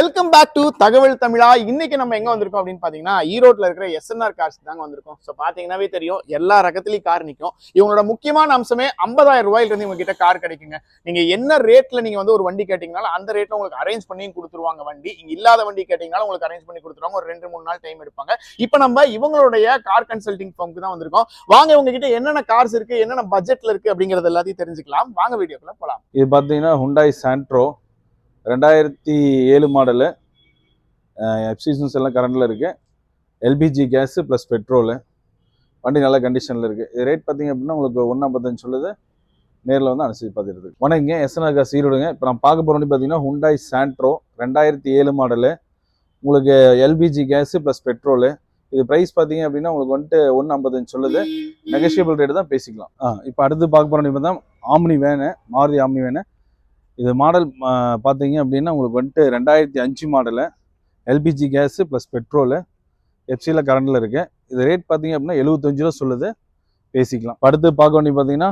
Welcome back to தகவல் தமிழா. இன்னைக்கு நம்ம எங்க வந்திருக்கோம் அப்படின்னு பாத்தீங்கன்னா ஈரோட்ல இருக்கிற எஸ்என்ஆர் கார்ஸ் தாங்க வந்திருக்கோம். ஸோ பாத்தீங்கன்னாவே தெரியும், எல்லா ரகத்திலையும் கார் நிற்கும். இவங்களோட முக்கியமான அம்சமே 50,000 ரூபாயில இருந்து உங்ககிட்ட கார் கிடைக்குங்க. நீங்க என்ன ரேட்ல நீங்க வந்து ஒரு வண்டி கேட்டீங்கனாலும் அந்த ரேட்ல உங்களுக்கு அரேஞ்ச் பண்ணி கொடுத்துருவாங்க. வண்டி இங்க இல்லாத வண்டி கேட்டீங்கனாலும் உங்களுக்கு அரேஞ்ச் பண்ணி கொடுத்துருவாங்க. ஒரு 2-3 நாள் டைம் எடுப்பாங்க. இப்போ நம்ம இவங்களுடைய கார் கன்சல்டிங் ஃபர்முக்கு தான் வந்திருக்கோம். வாங்க உங்ககிட்ட என்னென்ன கார்ஸ் இருக்கு, என்னென்ன பட்ஜெட்ல இருக்கு அப்படிங்கறது எல்லாத்தையும் தெரிஞ்சுக்கலாம். வாங்க வீடியோக்குள்ள போலாம். இது பார்த்தீங்கன்னா ஹுண்டாய் சாண்ட்ரோ 2007 மாடலு. எஃப்சிஷன்ஸ் எல்லாம் கரண்டில் இருக்குது. LPG gas plus petrol. வண்டி நல்ல கண்டிஷனில் இருக்குது. இது ரேட் பார்த்தீங்க அப்படின்னா உங்களுக்கு 1.55 சொல்லுது. நேரில் வந்து அனுசரித்து பார்த்துருக்கு. வணக்கங்க, எஸ்என்ஆர் கார்ஸ் ஈரோடுங்க. இப்போ நான் பார்க்க போகிற வண்டி பார்த்தீங்கன்னா ஹுண்டாய் சாண்ட்ரோ 2007 மாடலு. உங்களுக்கு எல்பிஜி கேஸு ப்ளஸ் பெட்ரோலு. இது ப்ரைஸ் பார்த்தீங்க அப்படின்னா உங்களுக்கு வந்துட்டு 1.55 சொல்லுது. நெகோஷியபிள் ரேட்டு தான் பேசிக்கலாம். இப்போ அடுத்து பார்க்க போகிற வண்டி பார்த்தா Omni van, Maruti Omni van. இது மாடல் பார்த்தீங்க அப்படின்னா உங்களுக்கு வந்துட்டு 2005 model. LPG gas plus petrol. எஃப்சியில் கரண்டில் இருக்குது. இது ரேட் பார்த்தீங்க அப்படின்னா 75 ரூபா சொல்லுது, பேசிக்கலாம். அடுத்து பார்க்க வேண்டிய பார்த்தீங்கன்னா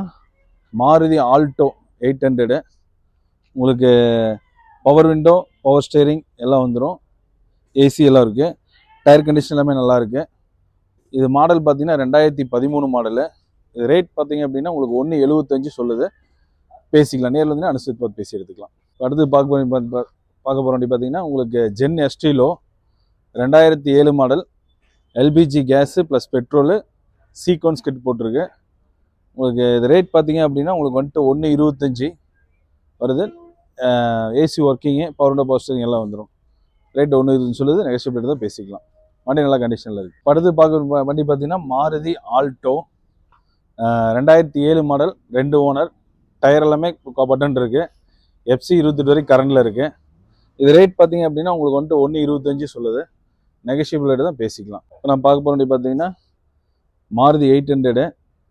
மாருதி ஆல்டோ 800. உங்களுக்கு பவர் விண்டோ, பவர் ஸ்டேரிங் எல்லாம் வந்துடும். ஏசி எல்லாம் இருக்குது. டயர் கண்டிஷன் எல்லாமே நல்லாயிருக்கு. இது மாடல் பார்த்தீங்கன்னா 2013 மாடலு. இது ரேட் பார்த்தீங்க அப்படின்னா உங்களுக்கு 1.75 சொல்லுது, பேசிக்கலாம். நேரில் வந்து அனுசரித்து பார்த்து பேசி எடுத்துக்கலாம். அடுத்து பார்க்க போகிற வண்டி பார்த்தீங்கன்னா உங்களுக்கு Zen Estilo 2007 model. LPG gas plus petrol. Sequence kit போட்டிருக்கு. உங்களுக்கு இது ரேட் பார்த்தீங்க அப்படின்னா உங்களுக்கு வந்துட்டு 1.25 வருது. AC working, power window, power steering எல்லாம் வந்துடும். ரேட் 1.25 சொல்லுது, நெகோஷியபிள் ரேட் தான் பேசிக்கலாம். வண்டி நல்லா கண்டிஷனில் இருக்குது. அடுத்து பார்க்க வண்டி பார்த்தீங்கன்னா Maruti Alto 2007 model. 2 owner. Tyre எல்லாமே பட்டன் இருக்குது. எஃப்சி 28 வரைக்கும் கரண்டில் இருக்குது. இது ரேட் பார்த்தீங்க அப்படின்னா உங்களுக்கு வந்துட்டு 1.25 சொல்லுது, நெகோஷியபிள் ரேட்டு தான் பேசிக்கலாம். இப்போ நான் பார்க்க போகிற வண்டி பார்த்தீங்கன்னா மாருதி 800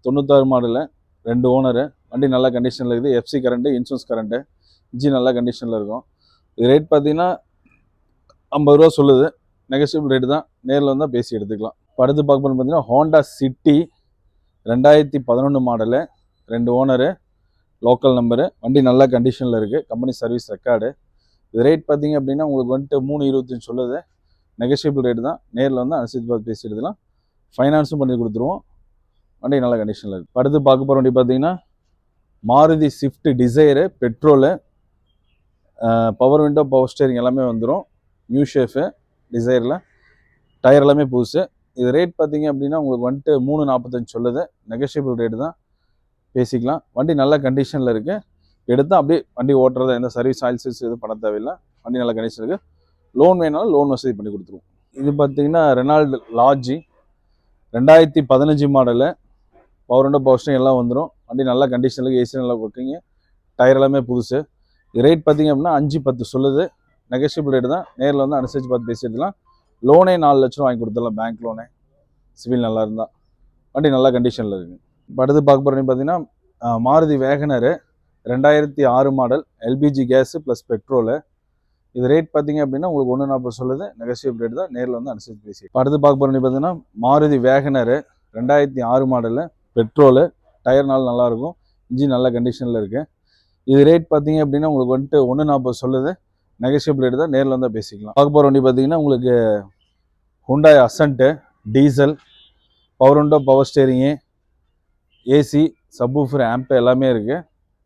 96 மாடலு. 2 ஓனரு. வண்டி நல்ல கண்டிஷனில் இருக்குது. FC current, insurance current, engine நல்ல கண்டிஷனில் இருக்கும். இது ரேட் பார்த்தீங்கன்னா 50 ரூபா சொல்லுது, நெகோஷியபிள் ரேட்டு தான். நேரில் வந்தால் பேசி எடுத்துக்கலாம். இப்போ அடுத்து பார்க்க போகிறது பார்த்தீங்கன்னா Honda city 2011 model. 2 owner. Local number. வண்டி நல்ல கண்டிஷனில் இருக்குது. Company service record. இது ரேட் பார்த்தீங்க அப்படின்னா உங்களுக்கு வந்துட்டு 3.25 சொல்லுது, நெகோஷியபிள் ரேட்டு தான். நேரில் வந்து அனுசரித்து பார்த்து பேசி எடுத்துலாம். ஃபைனான்ஸும் பண்ணி கொடுத்துருவோம். வண்டி நல்ல கண்டிஷனில் இருக்குது. அடுத்து பார்க்க போகிற வண்டி பார்த்தீங்கன்னா Maruti Swift Dzire petrol. Power window, power steering எல்லாமே வந்துடும். New shape டிசைரில். டயர் எல்லாமே புதுசு. இது ரேட் பார்த்தீங்க அப்படின்னா உங்களுக்கு வந்துட்டு 3.45 சொல்லுது, நெகோஷியபிள் ரேட்டு தான், பேசிக்கலாம். வண்டி நல்ல கண்டிஷனில் இருக்குது. எடுத்தால் அப்படியே வண்டி ஓட்டுறத எந்த சர்வீஸ், ஆயில் சர்வீஸ் எதுவும் பண்ண தேவையில்லை. வண்டி நல்ல கண்டிஷன் இருக்குது. லோன் வேணாலும் லோன் வசதி பண்ணி கொடுத்துருவோம். இது பார்த்தீங்கன்னா Renault Lodgy 2015 model. Power window, power steering எல்லாம் வந்துடும். வண்டி நல்ல கண்டிஷனில் இருக்குது. ஏசி நல்லா கொடுக்குறீங்க. டயர் எல்லாமே புதுசு. இது ரேட் பார்த்தீங்க அப்படின்னா 5.10 சொல்லுது, நெகோஷியபிள் ரேட்டு தான். நேரில் வந்து அனுசரித்து பார்த்து பேசி எடுத்துலாம். லோனே 4 லட்சம் வாங்கி கொடுத்துடலாம், பேங்க் லோனே, சிவில் நல்லா இருந்தால். வண்டி நல்ல கண்டிஷனில் இருக்குது. இப்போ அடுத்து பார்க்க போகிறேன்னு பார்த்தீங்கன்னா Maruti WagonR 2006 model. LPG gas plus petrol. இது ரேட் பார்த்தீங்க அப்படின்னா உங்களுக்கு 1.40 சொல்லுது, நெகோஷியபிள் ரேட் தான். நேரில் வந்து அனுசரித்து பேசி. இப்போ அடுத்து பார்க்க போகிறேன்னு பார்த்தீங்கன்னா Maruti WagonR 2006 model. Petrol. Tyre நாள் நல்லாயிருக்கும். இன்ஜின் நல்ல கண்டிஷனில் இருக்குது. இது ரேட் பார்த்தீங்க அப்படின்னா உங்களுக்கு வந்துட்டு 1.40 சொல்லுது, நெகோஷியபிள் ரேட் தான். நேரில் வந்தால் பேசிக்கலாம். பார்க்க போகிற வண்டி பார்த்தீங்கன்னா உங்களுக்கு Hyundai அசன்ட்டு diesel. Power window, power steering, AC, subwoofer, amp எல்லாமே இருக்குது.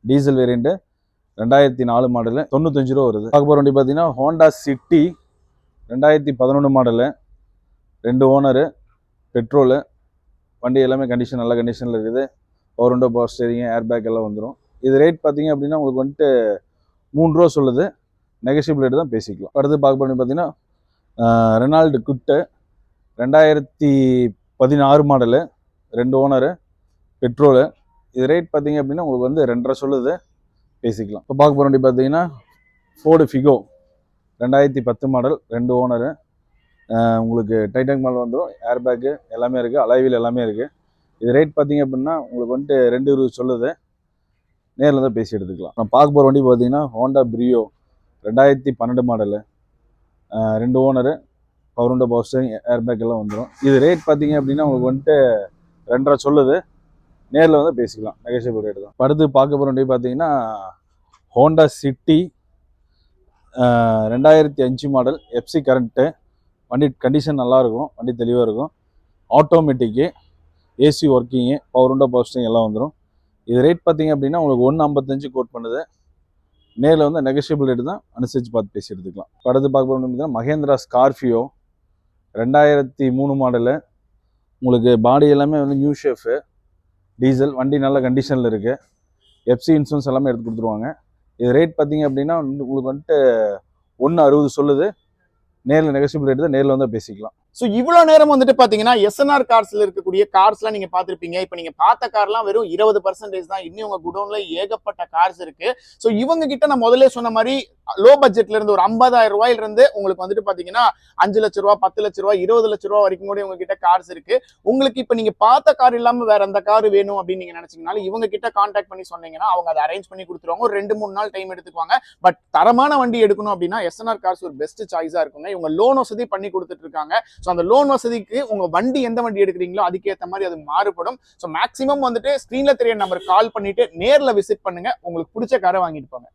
Diesel variant. 2004 மாடலு. 95 ரூபா வருது. பார்க்க போகிற வண்டி பார்த்தீங்கன்னா Honda city 2011 model. 2 owner. Petrol. வண்டி எல்லாமே கண்டிஷன் நல்ல கண்டிஷனில் இருக்குது. பவர் விண்டோ, பவர் ஸ்டேரிங், ஏர் பேக் எல்லாம் வந்துடும். இது ரேட் பார்த்தீங்க அப்படின்னா உங்களுக்கு வந்துட்டு 3 ரூபா சொல்லுது, நெகோஷியபிள் ரேட்டு தான், பேசிக்கலாம். அடுத்து பார்க்க போகிற பார்த்தீங்கன்னா Renault Kwid 2016 model. 2 owner. Petrol. இது ரேட் பார்த்தீங்க அப்படின்னா உங்களுக்கு வந்து 2.5 சொல்லுது, பேசிக்கலாம். இப்போ பார்க்க போகிற வண்டி பார்த்தீங்கன்னா ஃபோர்டு ஃபிகோ 2010 மாடல். 2 ஓனரு. உங்களுக்கு டைட்டானிக் மாடல் வந்துடும். ஏர் பேக்கு எல்லாமே இருக்குது. அலாய்வில் எல்லாமே இருக்குது. இது ரேட் பார்த்தீங்க அப்படின்னா உங்களுக்கு வந்துட்டு 2.20 சொல்லுது, நேரில் தான் பேசி எடுத்துக்கலாம். நான் பார்க்க போகிற வண்டி பார்த்தீங்கன்னா Honda Brio 2012 model. 2 owner. Power window, power steering, air bag எல்லாம் வந்துடும். இது ரேட் பார்த்தீங்க அப்படின்னா உங்களுக்கு வந்துட்டு 2.5 சொல்லுது, நேரில் வந்து பேசிக்கலாம், நெகோஷியபிள் ரேட்டு தான். அடுத்து பார்க்க போகிற வண்டி பார்த்தீங்கன்னா Honda city 2005 model FC current. வண்டி கண்டிஷன் நல்லாயிருக்கும், வண்டி தெளிவாக இருக்கும். Automatic, AC working, power window power steering எல்லாம் வந்துடும். இது ரேட் பார்த்தீங்க அப்படின்னா உங்களுக்கு 155 கோட் பண்ணுது. நேரில் வந்து நெகோஷியபிள் ரேட்டு தான், அனுசரித்து பார்த்து பேசி எடுத்துக்கலாம். அடுத்து பார்க்க போகிறோம் பார்த்தீங்கன்னா மகேந்திரா ஸ்கார்பியோ 2003 மாடலு. உங்களுக்கு பாடி எல்லாமே வந்து நியூ ஷேஃபு, டீசல். வண்டி நல்ல கண்டிஷனில் இருக்குது. எஃப்சி இன்சூரன்ஸ் எல்லாமே எடுத்து கொடுத்துருவாங்க. இது ரேட் பார்த்தீங்க அப்படின்னா உங்களுக்கு வந்துட்டு 160 சொல்லுது. நேரில் நெகோஷியபிள் ரேட்டு தான், நேரில் வந்து பேசிக்கலாம். ஸோ இவ்வளோ நேரம் வந்துட்டு பார்த்தீங்கன்னா எஸ்என்ஆர் கார்ஸ்ல இருக்கக்கூடிய கார்ஸ்லாம் நீங்க பார்த்துருப்பீங்க. இப்போ நீங்க பார்த்த கார்லாம் வெறும் 20% தான். இன்னும் உங்க குடோன்ல ஏகப்பட்ட கார்ஸ் இருக்கு. ஸோ இவங்க கிட்ட நான் முதல்ல சொன்ன மாதிரி லோ பட்ஜெட்ல இருந்து ஒரு 50,000 ரூபாயில இருந்து உங்களுக்கு வந்துட்டு பாத்தீங்கன்னா 5 லட்ச ரூபா, 10 லட்ச ரூபா, 20 லட்ச ரூபா வரைக்கும் கூட உங்ககிட்ட கார்ஸ் இருக்கு. உங்களுக்கு இப்ப நீங்க பார்த்த கார் இல்லாம வேற அந்த கார் வேணும் அப்படின்னு நீங்க நினைச்சீங்கனாலும் இவங்க கிட்ட கான்டாக்ட் பண்ணி சொன்னீங்கன்னா அவங்க அதை அரேஞ்ச் பண்ணி கொடுத்துருவாங்க. ஒரு 2-3 நாள் டைம் எடுத்துக்குவாங்க. பட் தரமான வண்டி எடுக்கணும் அப்படின்னா எஸ்என்ஆர் கார்ஸ் ஒரு பெஸ்ட் சாய்ஸா இருக்குங்க. இவங்க லோன் வசதி பண்ணி கொடுத்துட்டு இருக்காங்க. ஸோ அந்த லோன் வசதிக்கு உங்க வண்டி எந்த வண்டி எடுக்கிறீங்களோ அதுக்கேற்ற மாதிரி அது மாறுபடும். ஸோ மேக்ஸிமம் வந்துட்டு ஸ்கிரீன்ல தெரிய நம்பர் கால் பண்ணிட்டு நேர்ல விசிட் பண்ணுங்க. உங்களுக்கு பிடிச்ச காரை வாங்கிட்டு போங்க.